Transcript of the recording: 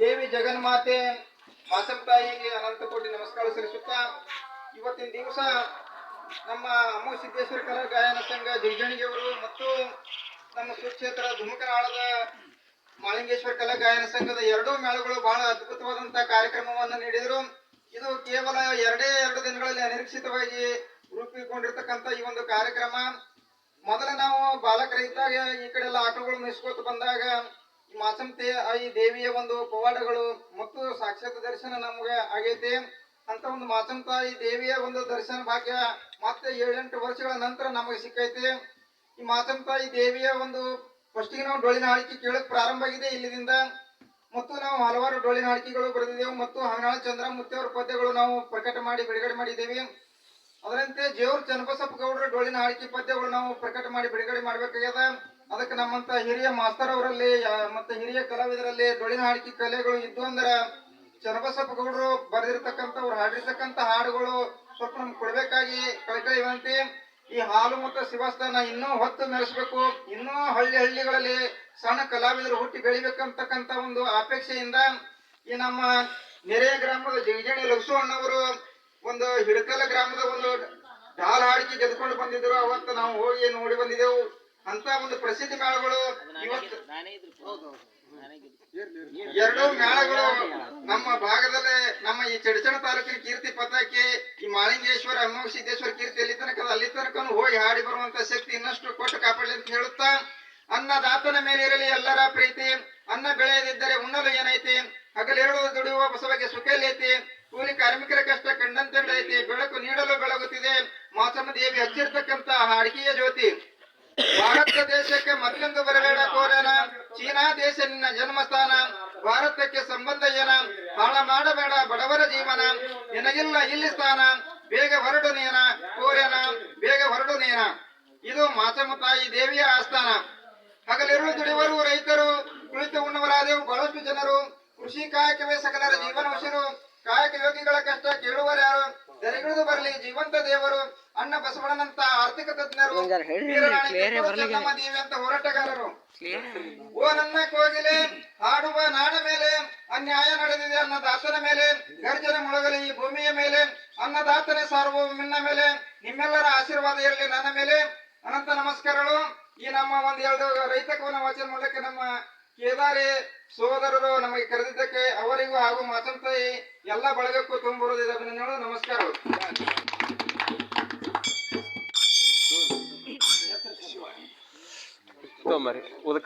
ದೇವಿ ಜಗನ್ಮಾತೆ ಮಾಸಂ ತಾಯಿಗೆ ಅನಂತ ಕೋಟಿ ನಮಸ್ಕಾರ ಸಲ್ಲಿಸುತ್ತಾ ಇವತ್ತಿನ ದಿವಸ ನಮ್ಮ ಅಮ್ಮು ಸಿದ್ದೇಶ್ವರ ಕಲಾ ಗಾಯನ ಸಂಘ ಜಗಜಣಿಗೆಯವರು ಮತ್ತು ನಮ್ಮ ಸುಕ್ಷೇತ್ರ ಧುಮಕನಾಳದ ಮಾಲಿಂಗೇಶ್ವರ ಕಲಾ ಗಾಯನ ಸಂಘದ ಎರಡೂ ಮೇಳಗಳು ಬಹಳ ಅದ್ಭುತವಾದಂತಹ ಕಾರ್ಯಕ್ರಮವನ್ನು ನೀಡಿದರು. ಇದು ಕೇವಲ ಎರಡು ದಿನಗಳಲ್ಲಿ ಅನಿರೀಕ್ಷಿತವಾಗಿ ರೂಪುಗೊಂಡಿರ್ತಕ್ಕಂಥ ಈ ಒಂದು ಕಾರ್ಯಕ್ರಮ. ಮೊದಲ ನಾವು ಬಾಲಕರಿದ್ದಾಗ ಈ ಕಡೆ ಎಲ್ಲ ಆಟಗಳು ಮೇಯಿಸ್ಕೋತ ಬಂದಾಗ ಈ ಮಾಸಂತೆ ಈ ದೇವಿಯ ಒಂದು ಪವಾಡಗಳು ಮತ್ತು ಸಾಕ್ಷಾತ್ ದರ್ಶನ ನಮ್ಗೆ ಆಗೈತೆ. ಅಂತ ಒಂದು ಮಾಸಂತಾಯಿ ದೇವಿಯ ಒಂದು ದರ್ಶನ ಭಾಗ್ಯ ಮತ್ತೆ 7-8 ವರ್ಷಗಳ ನಂತರ ನಮಗೆ ಸಿಕ್ಕೈತೆ. ಈ ಮಾಸಂತಾಯಿ ದೇವಿಯ ಒಂದು ಫಸ್ಟಿಗೆ ನಾವು ಡೊಳ್ಳಿನ ಹಾಡಿಕೆ ಕೇಳಕ್ ಪ್ರಾರಂಭ ಆಗಿದೆ ಇಲ್ಲಿದಿಂದ. ಮತ್ತು ನಾವು ಹಲವಾರು ಡೊಳ್ಳಿನ ಹಾಡಿಕೆಗಳು ಬರೆದಿದ್ದೆವು ಮತ್ತು ಹಂಗನಾಳ ಚಂದ್ರಮೂರ್ತಿ ಅವರ ಪದ್ಯಗಳು ನಾವು ಪ್ರಕಟ ಮಾಡಿ ಬಿಡುಗಡೆ ಮಾಡಿದ್ದೇವೆ. ಅದರಂತೆ ಜೇವೂರು ಚನ್ನಬಸಪ್ಪ ಗೌಡರ ಡೊಳ್ಳಿನ ಹಾಡಿಕೆ ಪದ್ಯಗಳು ನಾವು ಪ್ರಕಟ ಮಾಡಿ ಬಿಡುಗಡೆ ಮಾಡ್ಬೇಕಾಗ್ಯದ. ಅದಕ್ಕೆ ನಮ್ಮಂತ ಹಿರಿಯ ಮಾಸ್ತರ್ ಅವರಲ್ಲಿ ಮತ್ತೆ ಹಿರಿಯ ಕಲಾವಿದರಲ್ಲಿ ಡೊಳ್ಳಿನ ಹಾಡಿಕೆ ಕಲೆಗಳು ಇದ್ದು ಅಂದ್ರ ಚನ್ನಬಸಪ್ಪ ಗೌಡರು ಬರೆದಿರ್ತಕ್ಕಂಥ ಅವ್ರು ಹಾಡಿರ್ತಕ್ಕಂಥ ಹಾಡುಗಳು ಸ್ವಲ್ಪ ನಮ್ಗೆ ಕೊಡ್ಬೇಕಾಗಿ ಕಳಕಳಿ ವಿನಂತಿ. ಈ ಹಾಲು ಮತ್ತು ಶಿವಸ್ಥಾನ ಇನ್ನೂ ಹೊತ್ತು ಮೆರೆಸಬೇಕು. ಇನ್ನೂ ಹಳ್ಳಿಗಳಲ್ಲಿ ಸಣ್ಣ ಕಲಾವಿದರು ಹುಟ್ಟಿ ಬೆಳಿಬೇಕಂತಕ್ಕಂಥ ಒಂದು ಅಪೇಕ್ಷೆಯಿಂದ ಈ ನಮ್ಮ ನೆರೆಯ ಗ್ರಾಮದ ಜಗಜಣಿ ಲಕ್ಸು ಅಣ್ಣವರು ಒಂದು ಹಿಡಕಲ ಗ್ರಾಮದ ಒಂದು ಡಾಲ್ ಹಾಡಿಕೆ ಗೆದ್ಕೊಂಡು ಬಂದಿದ್ರು. ಅವತ್ತು ನಾವು ಹೋಗಿ ನೋಡಿ ಬಂದಿದ್ದೆವು. ಅಂತ ಒಂದು ಪ್ರಸಿದ್ಧ ಮೇಳಗಳು ಇವತ್ತು ಎರಡೂ ಮೇಳಗಳು ನಮ್ಮ ಭಾಗದಲ್ಲೇ ನಮ್ಮ ಈ ಚಡಚಣ ತಾಲೂಕಿನ ಕೀರ್ತಿ ಪತಾಕಿ ಈ ಮಾಲಿಂಗೇಶ್ವರ ಅಮ್ಮೋಗ ಸಿದ್ದೇಶ್ವರ ಕೀರ್ತಿ ಅಲ್ಲಿ ತನಕ ಹೋಗಿ ಹಾಡಿ ಬರುವಂತ ಶಕ್ತಿ ಇನ್ನಷ್ಟು ಕೊಟ್ಟು ಕಾಪಾಡಲಿ ಅಂತ ಹೇಳುತ್ತಾ, ಅನ್ನದಾತನ ಮೇಲಿರಲಿ ಎಲ್ಲರ ಪ್ರೀತಿ, ಅನ್ನ ಬೆಳೆಯದಿದ್ದರೆ ಉಣ್ಣಲು ಏನೈತಿ, ಹಗಲಿರುಳು ದುಡಿಯುವ ಬಸವಗೆ ಸುಖ ಎಲ್ಲೈತಿ, ಕೂಲಿ ಕಾರ್ಮಿಕರ ಕಷ್ಟ ಕಂಡಂತೈತಿ, ಬೆಳಕು ನೀಡಲು ಬೆಳಗುತ್ತಿದೆ ಮಾಸಮ್ಮ ದೇವಿ ಹಚ್ಚಿರ್ತಕ್ಕಂತ ಅಡಿಕೆಯ ಜ್ಯೋತಿ. ಭಾರತ ದೇಶಕ್ಕೆ ಮತ್ತೊಂದು ಬರಬೇಡ ಕೋರನ, ಚೀನಾ ದೇಶ ನಿನ್ನ ಜನ್ಮಸ್ಥಾನ, ಭಾರತಕ್ಕೆ ಸಂಬಂಧ ಏನ, ಹಾಳ ಮಾಡಬೇಡ ಬಡವರ ಜೀವನ, ನಿನಗಿಲ್ಲ ಇಲ್ಲಿ ಸ್ಥಾನ, ಬೇಗ ಹೊರಡು ನೇನ ಕೋರ್ಯನ, ಬೇಗ ಹೊರಡು ನೇನ. ಇದು ಮಾಸಮ್ಮ ತಾಯಿ ದೇವಿಯ ಆಸ್ಥಾನ. ಹಗಲಿರುಳು ದುಡಿಯುವರು ರೈತರು, ಕುಳಿತು ಉಣ್ಣವರಾದೆವು ಬಹಳಷ್ಟು ಜನರು, ಕೃಷಿ ಕಾಯಕವೇ ಸಕಲರ ಜೀವನ ಉಸಿರು, ಕಾಯಕ ಯೋಗಿಗಳ ಕಷ್ಟ ಕೇಳುವರ್ಯಾರು, ದರಿಗಿಳಿದು ಬರಲಿ ಜೀವಂತ ದೇವರು, ಅಣ್ಣ ಬಸವಣ್ಣನಂತ ಆರ್ಥಿಕ ತಜ್ಞರು, ನಮ್ಮ ದೇವಿ ಅಂತ ಹೋರಾಟಗಾರರು. ಓ ನನ್ನ ಕೋಗಿಲೆ ಹಾಡುವ ನಾಡ ಮೇಲೆ ಅನ್ಯಾಯ ನಡೆದಿದೆ ಅನ್ನದಾತನ ಮೇಲೆ, ಗರ್ಜನೆ ಮೊಳಗಲಿ ಈ ಭೂಮಿಯ ಮೇಲೆ, ಅನ್ನದಾತನೇ ಸಾರ್ವಭೌಮನ ಮೇಲೆ, ನಿಮ್ಮೆಲ್ಲರ ಆಶೀರ್ವಾದ ಇರಲಿ ನನ್ನ ಮೇಲೆ. ಅನಂತ ನಮಸ್ಕಾರಗಳು. ಈ ನಮ್ಮ ಎರಡು ರೈತ ಕವನ ವಾಚನ ಮೂಲಕ ನಮ್ಮ ಕೇದಾರಿ ಸೋದರರು ನಮಗೆ ಕರೆದಿದ್ದಕ್ಕೆ ಅವರಿಗೂ ಹಾಗೂ ಮಾಸಂತಾಯಿ ಎಲ್ಲ ಬಳಗಕ್ಕೂ ತುಂಬುವುದಿದೆ ಅಭಿನಂದನೆಗಳು. ನಮಸ್ಕಾರಗಳು.